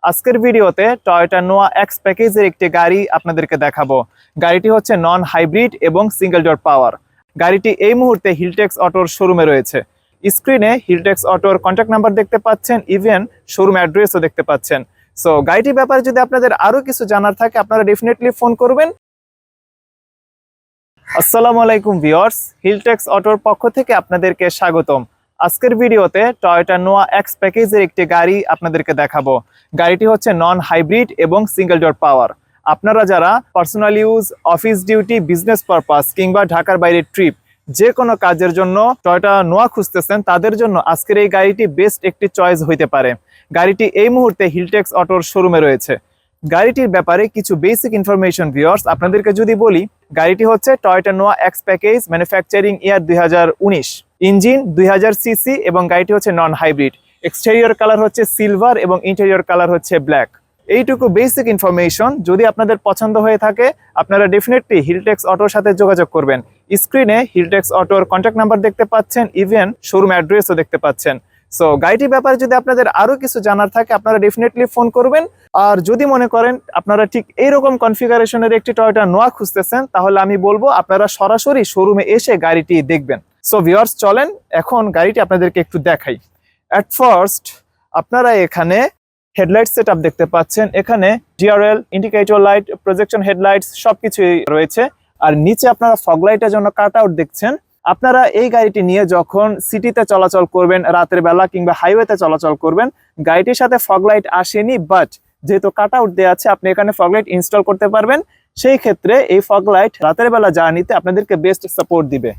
আজকের ভিডিওতে Toyota Noah x প্যাকেজের একটি গাড়ি আপনাদেরকে দেখাবো। গাড়িটি হচ্ছে নন হাইব্রিড এবং সিঙ্গেল ডোর পাওয়ার। গাড়িটি এই মুহূর্তে হিলটেক্স অটোর শোরুমে রয়েছে। স্ক্রিনে হিলটেক্স অটোর কন্ট্যাক্ট নাম্বার দেখতে পাচ্ছেন, ইভেন শোরুম অ্যাড্রেসও দেখতে পাচ্ছেন। সো গাড়িটির ব্যাপারে যদি আপনাদের আরো কিছু জানার থাকে আপনারা ডেফিনেটলি ফোন করবেন। আসসালামু আলাইকুম ভিউয়ার্স, হিলটেক্স অটোর পক্ষ থেকে আপনাদেরকে স্বাগতম। আজকের ভিডিওতে টয়োটা নোয়া এক্স প্যাকেজের একটি গাড়ি আপনাদেরকে দেখাবো। গাড়িটি হচ্ছে নন হাইব্রিড এবং সিঙ্গেল ডোর পাওয়ার। আপনারা যারা personal use, office duty, business purpose কিংবা ঢাকার বাইরে ট্রিপ যে কোনো কাজের জন্য টয়োটা নোয়া খুঁজতেছেন তাদের জন্য আজকের এই গাড়িটি বেস্ট একটি চয়েস হইতে পারে। গাড়িটি এই মুহূর্তে হিলটেক্স অটোর শোরুমে রয়েছে। গাড়িটির ব্যাপারে কিছু বেসিক ইনফরমেশন ভিউয়ার্স আপনাদেরকে যদি বলি, গাড়িটি হচ্ছে Toyota Noah X package, manufacturing year 2019, engine 2000 CC এবং গাড়িটি হচ্ছে নন হাইব্রিড। এক্সটেরিয়র কালার হচ্ছে সিলভার এবং ইন্টেরিয়র কালার হচ্ছে ব্ল্যাক। এইটুকু বেসিক ইনফরমেশন যদি আপনাদের পছন্দ হয়ে থাকে আপনারা ডেফিনেটলি হিলটেক্স অটোর সাথে যোগাযোগ করবেন। স্ক্রিনে হিলটেক্স অটোর কন্ট্যাক্ট নাম্বার দেখতে পাচ্ছেন, ইভেন শোরুম অ্যাড্রেসও দেখতে পাচ্ছেন। সো গাড়িটির ব্যাপারে যদি আপনাদের আরো কিছু জানার থাকে আপনারা ডেফিনেটলি ফোন করবেন। আর যদি মনে করেন আপনারা ঠিক এইরকম কনফিগারেশনের একটি টয়োটা নোয়া খুঁজতেছেন তাহলে আমি বলবো আপনারা সরাসরি শোরুমে এসে গাড়িটি দেখবেন। সো ভিউয়ার্স চলেন এখন গাড়িটি আপনাদেরকে একটু দেখাই। অ্যাট ফার্স্ট আপনারা এখানে হেডলাইট সেটআপ দেখতে পাচ্ছেন। এখানে DRL, indicator light, projection headlights সবকিছুই রয়েছে। আর নিচে আপনারা ফগ লাইটের জন্য কাট আউট দেখছেন। আপনারা এই গাড়িটি নিয়ে যখন সিটিতে চলাচল করবেন, রাতের বেলা কিংবা হাইওয়েতে চলাচল করবেন, গাড়িটির সাথে ফগ লাইট আসেনি, বাট যেহেতু কাট আউট দেওয়া আছে আপনি এখানে ফগ লাইট ইনস্টল করতে পারবেন। সেই ক্ষেত্রে এই ফগ লাইট রাতের বেলা জার্নিতে আপনাদেরকে বেস্ট সাপোর্ট দিবে।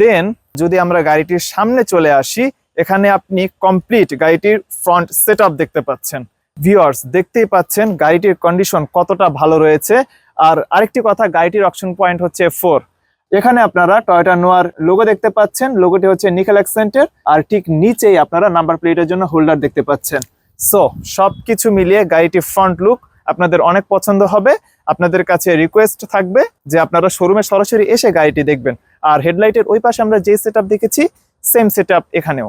দেন যদি আমরা গাড়িটির সামনে চলে আসি, এখানে আপনি কমপ্লিট গাড়িটির ফ্রন্ট সেটআপ দেখতে পাচ্ছেন। ভিউয়ার্স দেখতেই পাচ্ছেন গাড়িটির কন্ডিশন কতটা ভালো রয়েছে। আর আরেকটি কথা, গাড়িটির অকশন পয়েন্ট হচ্ছে 4। এখানে আপনারা টয়োটা নোয়ার লোগো দেখতে পাচ্ছেন। লোগোটি হচ্ছে নিকেল অ্যাকসেন্টের। আর ঠিক নিচেই আপনারা নাম্বার প্লেটের জন্য হোল্ডার দেখতে পাচ্ছেন। সো সবকিছু মিলিয়ে গাড়িটির ফ্রন্ট লুক আপনাদের অনেক পছন্দ হবে। আপনাদের কাছে রিকোয়েস্ট থাকবে যে আপনারা শোরুমে সরাসরি এসে গাড়িটি দেখবেন। আর হেডলাইটের ওই পাশে আমরা যে সেটআপ দেখেছি সেম সেটআপ এখানেও।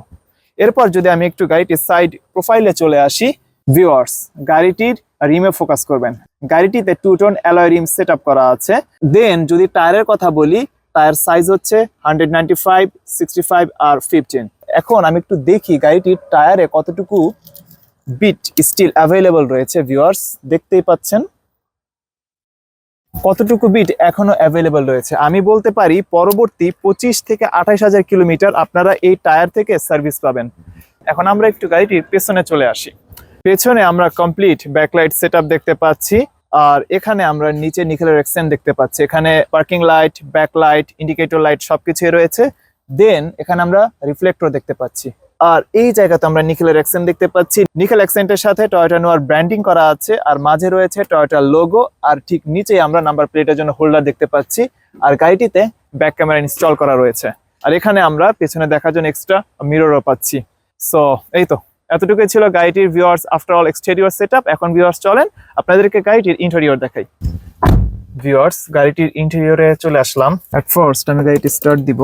এরপর যদি আমি একটু গাড়িটির সাইড প্রোফাইলে চলে আসি, ভিউয়ার্স গাড়িটির রিমে ফোকাস করবেন। গাড়িটিতে 2 টোন অ্যালয় রিম সেটআপ করা আছে। দেন যদি টায়ারের কথা বলি, টায়ার সাইজ হচ্ছে 195, 65 আর 15। এখন আমি একটু দেখি গাড়িটির টায়ারে কতটুকু বিট স্টিল অ্যাভেলেবল রয়েছে। ভিউয়ার্স দেখতেই পাচ্ছেন কতটুকু বিট এখনো অ্যাভেলেবল রয়েছে। আমি বলতে পারি পরবর্তী 25 থেকে 28 হাজার কিলোমিটার আপনারা এই টায়ার থেকে সার্ভিস পাবেন। এখন আমরা একটু গাড়িটির পেছনে চলে আসি। পেছনে আমরা কমপ্লিট ব্যাকলাইট সেটআপ দেখতে পাচ্ছি। আর এখানে আমরা নিচে নিকেলের অ্যাকসেন্ট দেখতে পাচ্ছি। এখানে parking light, backlight, indicator light সবকিছুই রয়েছে। দেন এখানে আমরা রিফ্লেক্টর দেখতে পাচ্ছি। আর এই জায়গাতে আমরা নিকেলের অ্যাকসেন্ট দেখতে পাচ্ছি। নিকেল অ্যাকসেন্টের সাথে টয়োটা নোয়ার ব্র্যান্ডিং করা আছে। আর মাঝে রয়েছে টয়োটার লোগো। আর ঠিক নিচেই আমরা নাম্বার প্লেটের জন্য হোল্ডার দেখতে পাচ্ছি। আর গাড়িটিতে ব্যাক ক্যামেরা ইনস্টল করা রয়েছে। আর এখানে আমরা পেছনে দেখার জন্য এক্সট্রা মিররও পাচ্ছি। সো এই তো এতটুকুই ছিল গাড়িটির viewers after all exterior setup. এখন ভিউয়ার্স চলেন আপনাদেরকে গাড়িটির ইন্টেরিয়র দেখাই। ভিউয়ার্স গাড়িটির ইন্টেরিয়রে চলে আসলাম। এট ফার্স্ট আমি গাড়িটি স্টার্ট দিব।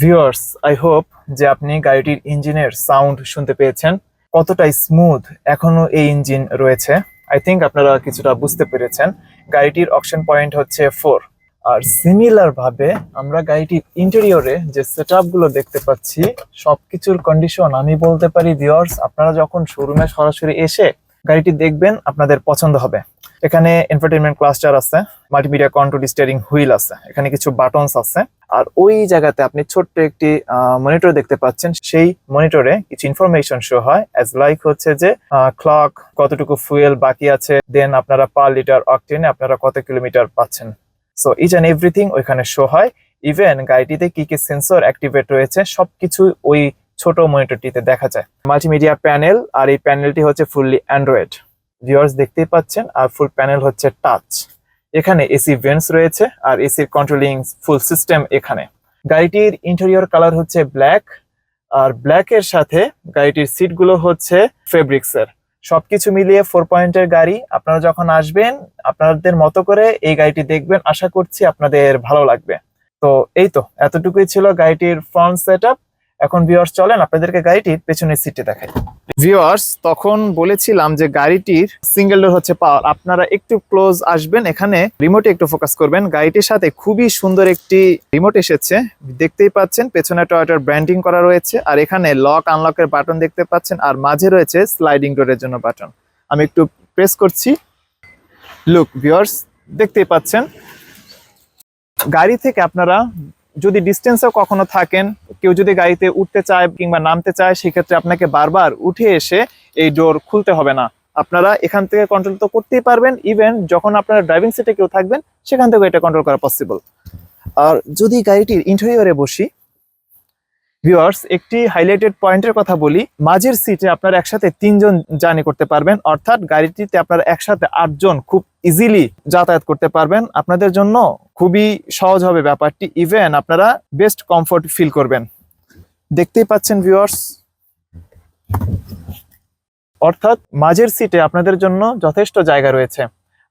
ভিউয়ার্স আই হোপ যে আপনি গাড়িটির ইঞ্জিনের সাউন্ড শুনতে পেয়েছেন, কতটা স্মুথ এখনো এই ইঞ্জিন রয়েছে। আই থিঙ্ক আপনারা কিছুটা বুঝতে পেরেছেন। গাড়িটির অকশন পয়েন্ট হচ্ছে 4। আর সিমিলার ভাবে আমরা গাড়িটির ইন্টেরিয়রে যে সেটআপ গুলো দেখতে পাচ্ছি সবকিছুর কন্ডিশন আমি বলতে পারি ভিউয়ার্স আপনারা যখন শোরুমে সরাসরি এসে গাড়িটি দেখবেন আপনাদের পছন্দ হবে। এখানে এন্টারটেইনমেন্ট ক্লাস্টার আছে, মাল্টিমিডিয়া কন্ট্রোল স্টিয়ারিং হুইল আছে, এখানে কিছু বাটনস আছে। আর ওই জায়গাতে আপনি ছোট্ট একটি মনিটর দেখতে পাচ্ছেন। সেই মনিটরে কিছু ইনফরমেশন শো হয় অ্যাজ লাইক হচ্ছে যে ক্লক, কতটুকু ফুয়েল বাকি আছে, দেন আপনারা পার লিটার অকটেনে আপনারা কত কিলোমিটার পাচ্ছেন। সো ইচ অ্যান্ড এভরিথিং ওইখানে শো হয়। ইভেন গাড়িটিতে কি কি সেন্সর অ্যাক্টিভেট রয়েছে সবকিছু ওই ছোট মনিটরটিতে দেখা যায়। মাল্টিমিডিয়া প্যানেল, আর এই প্যানেলটি হচ্ছে ফুললি অ্যান্ড্রয়েড। ভিউয়ার্স দেখতেই পাচ্ছেন। আর ফুল প্যানেল হচ্ছে টাচ। এখানে এসি ভেন্টস রয়েছে আর এসির কন্ট্রোলিং ফুল সিস্টেম এখানে। গাড়িটির ইন্টেরিয়র কালার হচ্ছে ব্ল্যাক। আর ব্ল্যাকের সাথে গাড়িটির সিটগুলো হচ্ছে ফেব্রিক্সের। সবকিছু মিলিয়ে 4 পয়েন্টের গাড়ি। আপনারা যখন আসবেন আপনাদের মতো করে এই গাড়িটি দেখবেন, আশা করছি আপনাদের ভালো লাগবে। তো এই তো এতটুকুই ছিল গাড়িটির ফ্রন্ট সেটআপ। এখন ভিউয়ার্স চলেন আপনাদেরকে গাড়িটির পেছনের সিটে দেখাই। ভিউয়ার্স, তখন বলেছিলাম যে গাড়িটির সিঙ্গেল ডোর হচ্ছে পাওয়ার। আপনারা একটু ক্লোজ আসবেন, এখানে রিমোটে একটু ফোকাস করবেন। গাড়িটির সাথে খুবই সুন্দর একটি রিমোট এসেছে, দেখতেই পাচ্ছেন। পেছনে টয়োটার ব্র্যান্ডিং করা রয়েছে, আর এখানে লক আনলকের বাটন দেখতে পাচ্ছেন, আর মাঝে রয়েছে স্লাইডিং ডোরের জন্য বাটন। আমি একটু প্রেস করছি। লুক ভিউয়ার্স, দেখতেই পাচ্ছেন। গাড়ি থেকে আপনারা যদি ডিস্টেন্সেও কখনো থাকেন, কেউ যদি গাড়িতে উঠতে চায় কিংবা নামতে চায়, সেক্ষেত্রে আপনাকে বারবার উঠে এসে এই ডোর খুলতে হবে না। আপনারা এখান থেকে কন্ট্রোল তো করতেই পারবেন। ইভেন যখন আপনারা ড্রাইভিং সিটে কেউ থাকবেন, সেখান থেকে এটা কন্ট্রোল করা পসিবল। আর যদি গাড়িটির ইন্টেরিয়রে বসি ভিউয়ার্স, একটি হাইলাইটেড পয়েন্টের কথা বলি। মাঝের সিটে আপনারা একসাথে 3 জন জার্নি করতে পারবেন, অর্থাৎ গাড়িটিতে আপনারা একসাথে 8 জন খুব ইজিলি যাতায়াত করতে পারবেন। আপনাদের জন্য খুবই সহজ হবে ব্যাপারটি। ইভেন আপনারা বেস্ট কমফোর্ট ফিল করবেন। দেখতেই পাচ্ছেন ভিউয়ার্স, অর্থাৎ মাঝের সিটে আপনাদের জন্য যথেষ্ট জায়গা রয়েছে।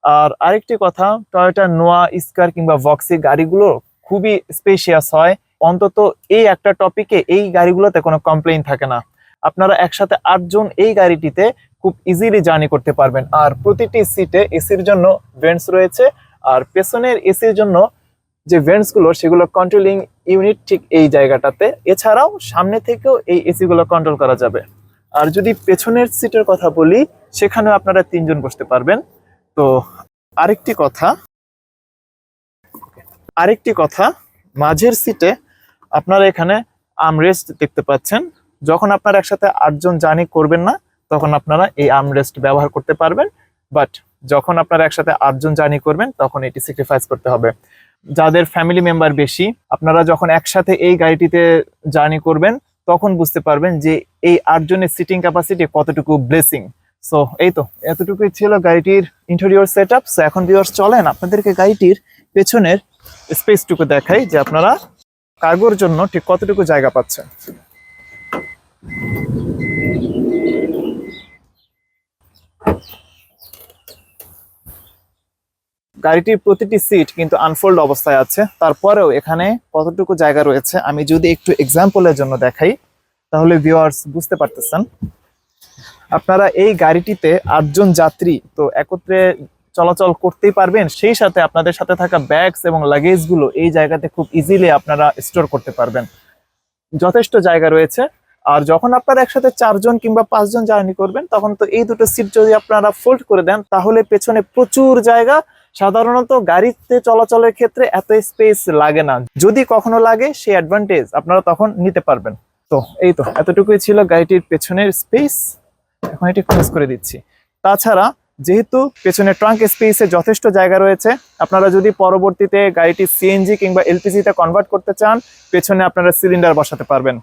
আর আরেকটি কথা, টয়োটা নোয়া, স্কার কিংবা ভক্সি গাড়িগুলো খুবই স্পেশিয়াস হয়। অন্তত এই একটা টপিকে এই গাড়িগুলোতে কোনো কমপ্লেইন থাকে না। আপনারা একসাথে 8 জন এই গাড়িটিতে খুব ইজিলি জার্নি করতে পারবেন। আর প্রতিটি সিটে এসির জন্য ভেন্টস রয়েছে, আর পেছনের এসির জন্য যে ভেন্টস গুলো সেগুলো কন্ট্রোলিং ইউনিট ঠিক এই জায়গাটাতে। এছাড়াও সামনে থেকেও এই এসি গুলো কন্ট্রোল করা যাবে। আর যদি পেছনের সিটের কথা বলি, সেখানেও আপনারা 3 জন বসতে পারবেন। তো আরেকটি কথা, মাঝের সিটে আপনারা এখানে আর্মরেস্ট দেখতে পাচ্ছেন। যখন আপনারা একসাথে 8 জন জার্নি করবেন না, তখন আপনারা এই আর্মরেস্ট ব্যবহার করতে পারবেন। বাট যখন আপনারা একসাথে 8 জন জার্নি করবেন, তখন এটি স্যাক্রিফাইস করতে হবে। যাদের ফ্যামিলি মেম্বার বেশি, আপনারা যখন একসাথে এই গাড়িটিতে জার্নি করবেন, তখন বুঝতে পারবেন যে এই 8 জনের সিটিং ক্যাপাসিটি কতটুকু ব্লেসিং। সো এই তো এতটুকুই ছিল গাড়িটির ইন্টেরিয়র সেটআপ। সো এখন ভিউয়ার্স চলেন আপনাদেরকে গাড়িটির পেছনের স্পেসটুকু দেখাই, যে আপনারা কার্গোর জন্য ঠিক কতটুকু জায়গা পাচ্ছেন। গাড়িটির প্রতিটি সিট কিন্তু আনফোল্ড অবস্থায় আছে, তারপরেও এখানে কতটুকু জায়গা রয়েছে আমি যদি একটু এক্সাম্পলের জন্য দেখাই, তাহলে ভিউয়ার্স বুঝতে পারতেছেন। আপনারা এই গাড়িটিতে 8 জন যাত্রী তো একত্রে চলাচল করতেই পারবেন। সেই সাথে আপনাদের সাথে থাকা ব্যাগস এবং লাগেজ গুলো এই জায়গাতে খুব ইজিলি আপনারা স্টোর করতে পারবেন। যথেষ্ট জায়গা রয়েছে। আর যখন আপনারা একসাথে 4 জন কিংবা 5 জন জার্নি করবেন, তখন তো এই দুটো সিট যদি আপনারা ফোল্ড করে দেন, তাহলে পেছনে প্রচুর জায়গা। সাধারণত গাড়িতে চলাচলের ক্ষেত্রে এত স্পেস লাগে না, যদি কখনো লাগে সেই অ্যাডভান্টেজ আপনারা তখন নিতে পারবেন। তো এই তো এতটুকুই ছিল গাড়িটির পেছনের স্পেস। এখন এটি ক্লোজ করে দিচ্ছি। তাছাড়া যেহেতু পেছনে ট্রাঙ্ক স্পেসে যথেষ্ট জায়গা রয়েছে, আপনারা যদি পরবর্তীতে গাড়িটি সিএনজি কিংবা এলপিজিতে কনভার্ট করতে চান, পেছনে আপনারা সিলিন্ডার বসাতে পারবেন।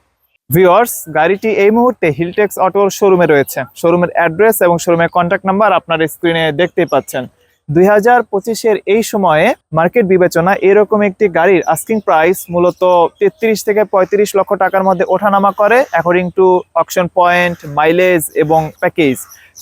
ভিউয়ার্স, গাড়িটি এই মুহূর্তে হিলটেক্স অটোর শোরুমে রয়েছে। শোরুমের অ্যাড্রেস এবং শোরুমের কন্ট্যাক্ট নাম্বার আপনার স্ক্রিনে দেখতেই পাচ্ছেন। 2025-এর এই সময়ে মার্কেট বিবেচনা এরকম একটি গাড়ির আস্কিং প্রাইস মূলত 33 থেকে 35 লক্ষ টাকার মধ্যে ওঠানামা করে, according to auction point, mileage এবং প্যাকেজ।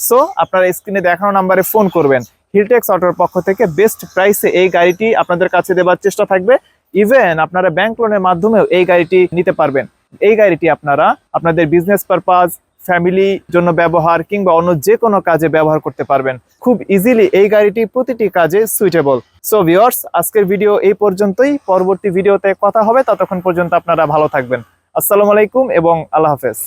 সো আপনারা স্ক্রিনে দেখানো নাম্বারে ফোন করবেন। হিলটেক্স অটোর পক্ষ থেকে বেস্ট প্রাইসে এই গাড়িটি আপনাদের কাছে দেওয়ার চেষ্টা থাকবে। ইভেন আপনারা ব্যাংক লোনের মাধ্যমেও এই গাড়িটি নিতে পারবেন। এই গাড়িটি আপনারা আপনাদের বিজনেস পারপাস, ফ্যামিলি জন্য ব্যবহার কিংবা অন্য যে কোনো কাজে ব্যবহার করতে পারবেন খুব ইজিলি। এই গাড়িটি প্রতিটি কাজে সুইটেবল। সো ভিউয়ার্স, আজকের ভিডিও এই পর্যন্তই। পরবর্তী ভিডিওতে কথা হবে, ততক্ষণ পর্যন্ত আপনারা ভালো থাকবেন। আসসালামু আলাইকুম এবং আল্লাহ হাফেজ।